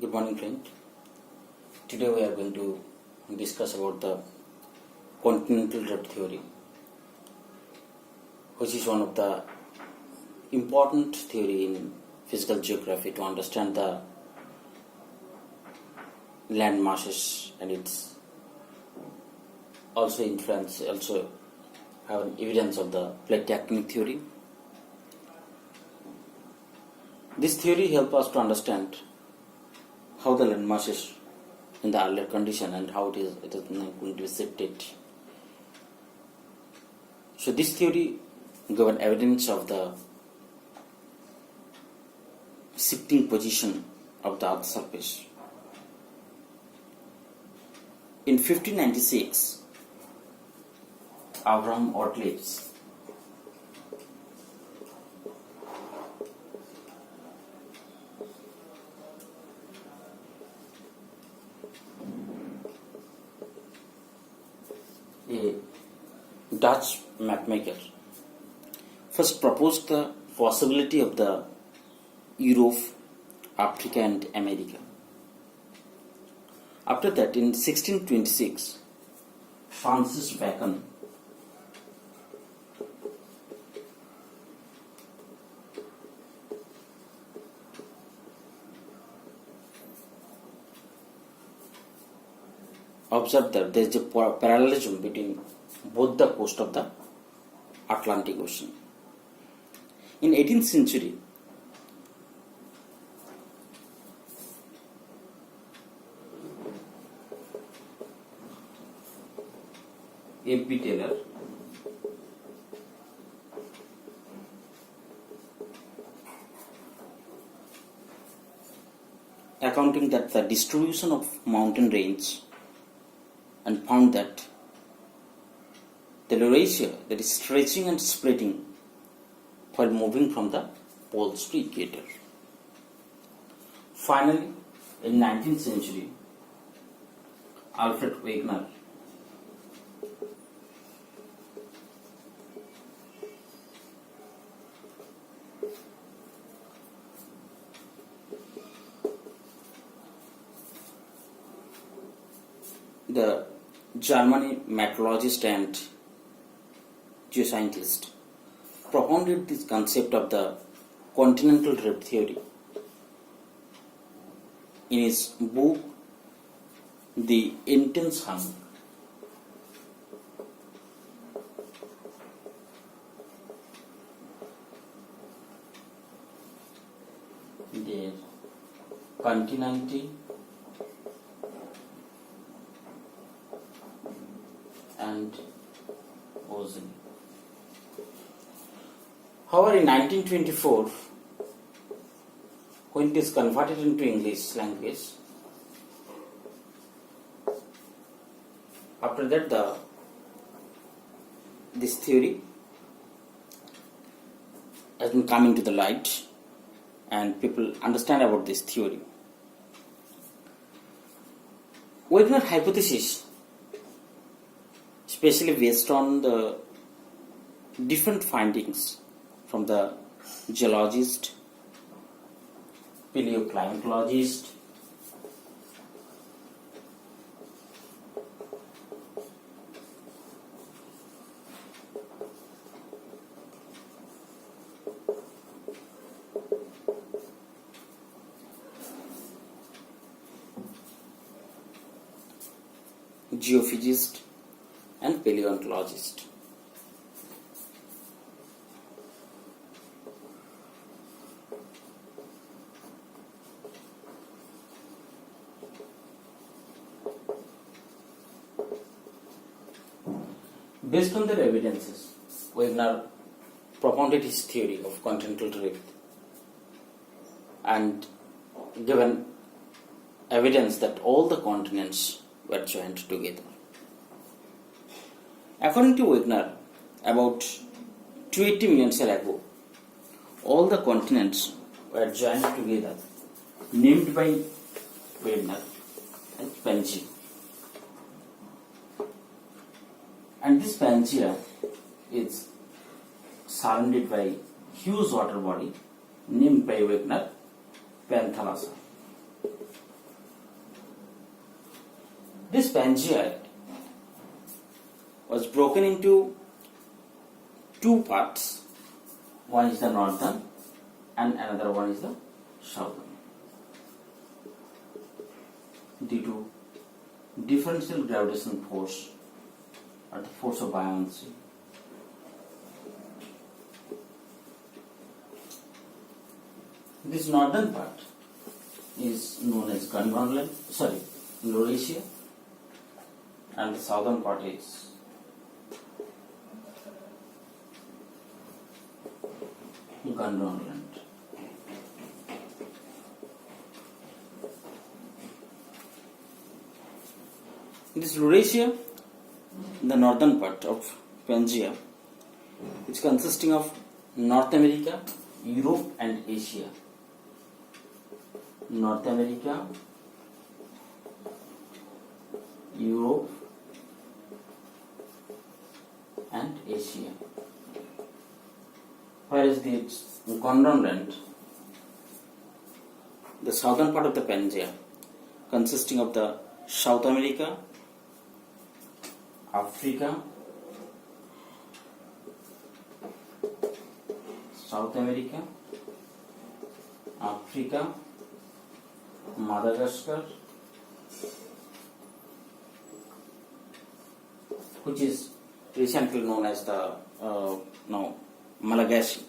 Good morning, friend. Today we are going to discuss about the continental drift theory, which is one of the important theory in physical geography to understand the land masses, and its also have an evidence of the plate tectonic theory. This theory helps us to understand how the land masses in the earlier condition and how it is going to be shifted. So this theory gives evidence of the shifting position of the Earth's surface. In 1596, Abraham Ortlieb a Dutch mapmaker first proposed the possibility of the Europe, Africa and America. After that, in 1626, Francis Bacon observed that there is a parallelism between both the coast of the Atlantic Ocean. In 18th century, F.B. Taylor accounting that the distribution of mountain range and found that the Laurasia, that is stretching and spreading while moving from the poles to equator. Finally, in 19th century, Alfred Wegener the German meteorologist and geoscientist propounded this concept of the continental drift theory in his book The Intense Hunger. The continental and ocean. However, in 1924, when it is converted into English language, after that this theory has been coming to the light and people understand about this theory. Wegener hypothesis, especially based on the different findings from the geologist, paleoclimatologist, geophysicist and paleontologist. Based on their evidences, Wegener propounded his theory of continental drift and given evidence that all the continents were joined together. According to Wegener, about 280 million years ago, all the continents were joined together, named by Wegener as Pangea. And this Pangea is surrounded by huge water body named by Wegener Panthalassa. Pangaea was broken into two parts. One is the northern and another one is the southern. Due to differential gravitational force or the force of buoyancy. This northern part is known as Laurasia, and the southern part is Gondwanland. This Laurasia, the northern part of Pangaea, is consisting of North America, Europe and Asia. North America, Europe and Asia. Whereas the Gondwanland, the southern part of the Pangaea, consisting of the South America, Africa, South America, Africa, Madagascar, which is recently known as the Malagasy,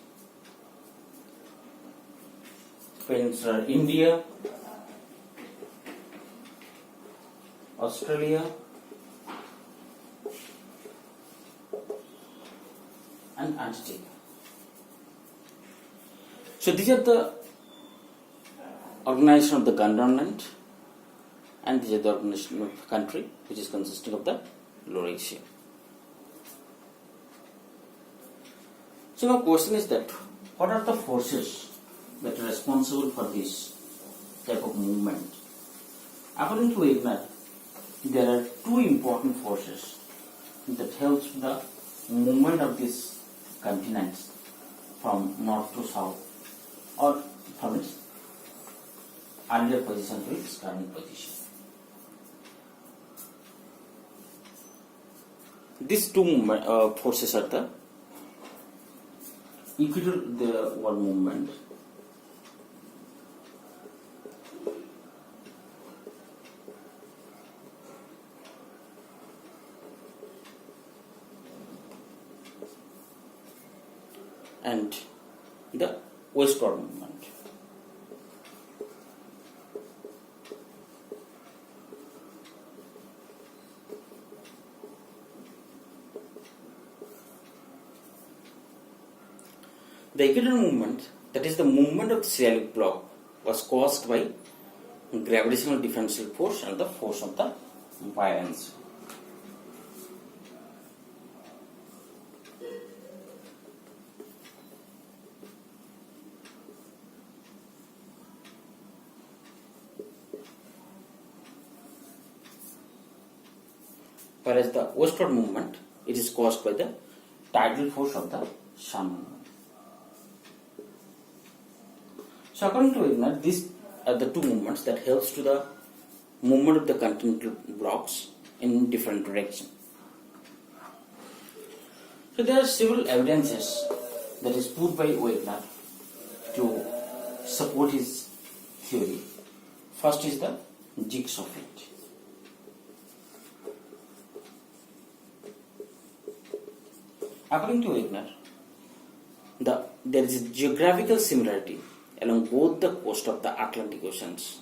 Peninsular India, Australia, and Antarctica. So these are the organization of the Gondwanland, and these are the organization of the country which is consisting of the Laurasia. So my question is that what are the forces that are responsible for this type of movement? According to Wagner, there are two important forces that helps the movement of these continents from north to south, or from its earlier position to its current position. These two forces are the equatorial movement and the westward movement. The equatorial movement, that is the movement of the cyclic block, was caused by gravitational differential force and the force of the buoyancy. Whereas the westward movement, it is caused by the tidal force of the sun. So according to Wagner, these are the two movements that helps to the movement of the continental blocks in different direction. So there are several evidences that is put by Wagner to support his theory. First is the jigsaw fit. According to Wagner, there is a geographical similarity along both the coast of the Atlantic Oceans.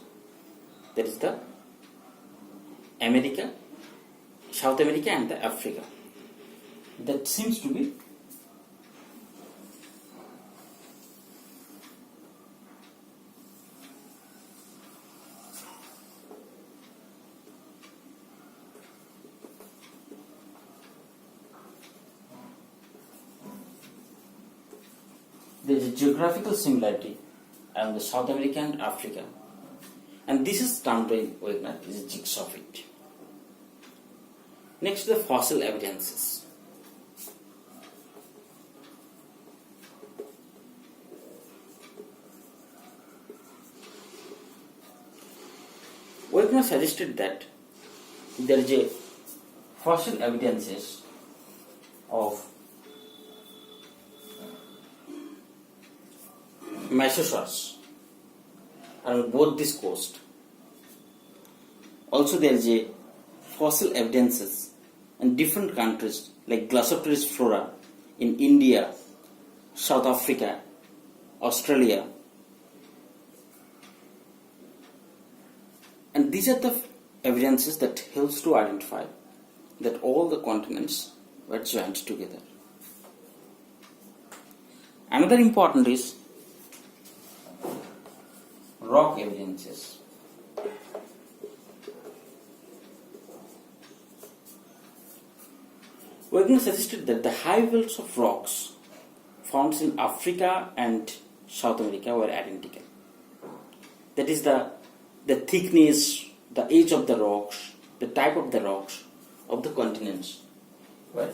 That is the America, South America and the Africa. That seems to be there is a geographical similarity and the South America and Africa, and this is termed by Wagner is a jigsaw fit. Next, the fossil evidences. Wagner suggested that there is a fossil evidences of mesosaurs on both this coast. Also there is a fossil evidences in different countries like Glossopteris flora in India, South Africa, Australia. And these are the evidences that helps to identify that all the continents were joined together. Another important is rock evidences. Wegener suggested that the high levels of rocks found in Africa and South America were identical. That is the thickness, the age of the rocks, the type of the rocks of the continents were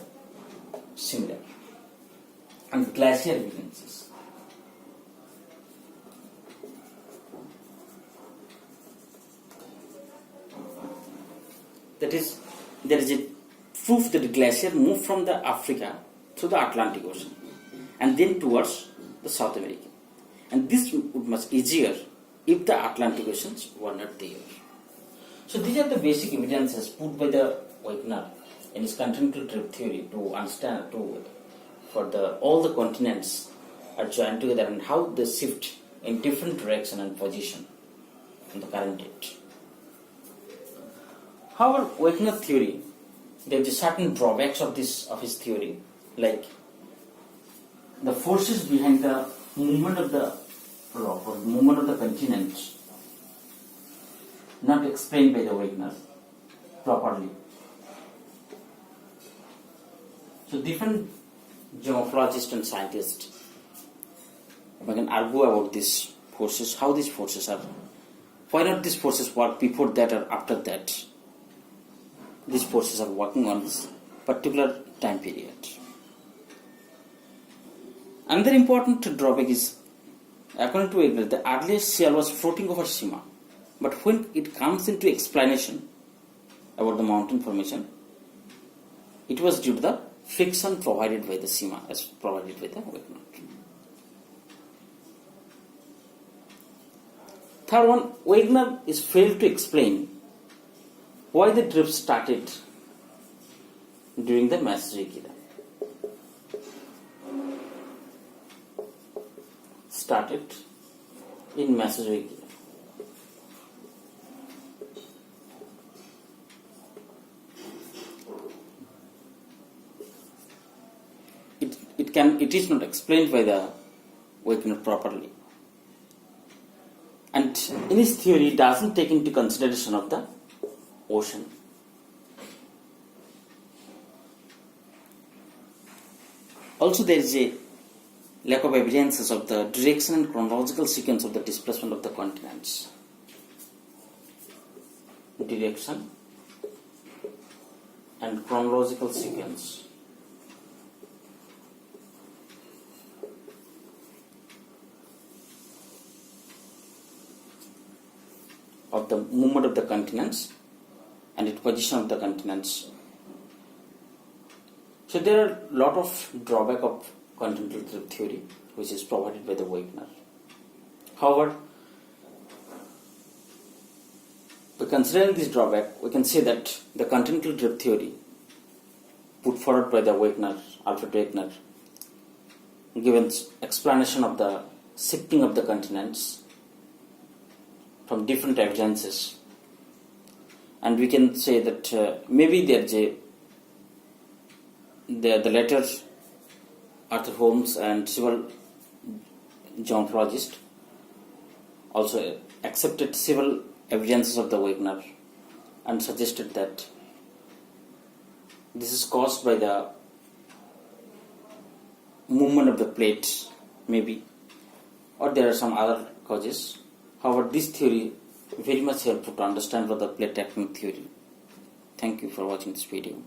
similar. And glacier evidences. That is, there is a proof that the glacier moved from the Africa to the Atlantic Ocean and then towards the South America. And this would be much easier if the Atlantic Oceans were not there. So these are the basic evidences put by the Wegener in his continental drift theory to understand all the continents are joined together and how they shift in different direction and position in the current date. However, Wegener theory, there are certain drawbacks of his theory, like the forces behind the movement of the rock or movement of the continents not explained by the Wegener properly. So different geomorphologists and scientists can argue about these forces, how these forces are, why not these forces work before that or after that. These forces are working on this particular time period. Another important drawback is, according to Wegener, the earliest shell was floating over Sima, but when it comes into explanation about the mountain formation, it was due to the friction provided by the Sima as provided by the Wegener. Third one, Wegener is failed to explain why the drift started during the Mesozoic era. Started in Mesozoic era. It is not explained by the Wegener properly. And in his theory, it doesn't take into consideration of the ocean. Also, there is a lack of evidences of the direction and chronological sequence of the displacement of the continents. Direction and chronological sequence of the movement of the continents and its position of the continents. So there are a lot of drawback of continental drift theory which is provided by the Wegener. However, by considering this drawback, we can say that the continental drift theory put forward by the Alfred Wegener, gives explanation of the shifting of the continents from different evidences, and we can say that maybe the later Arthur Holmes and several geomorphologists also accepted several evidences of the Wegener and suggested that this is caused by the movement of the plates, maybe, or there are some other causes. However, this theory very much helpful to understand what the plate tectonic theory. Thank you for watching this video.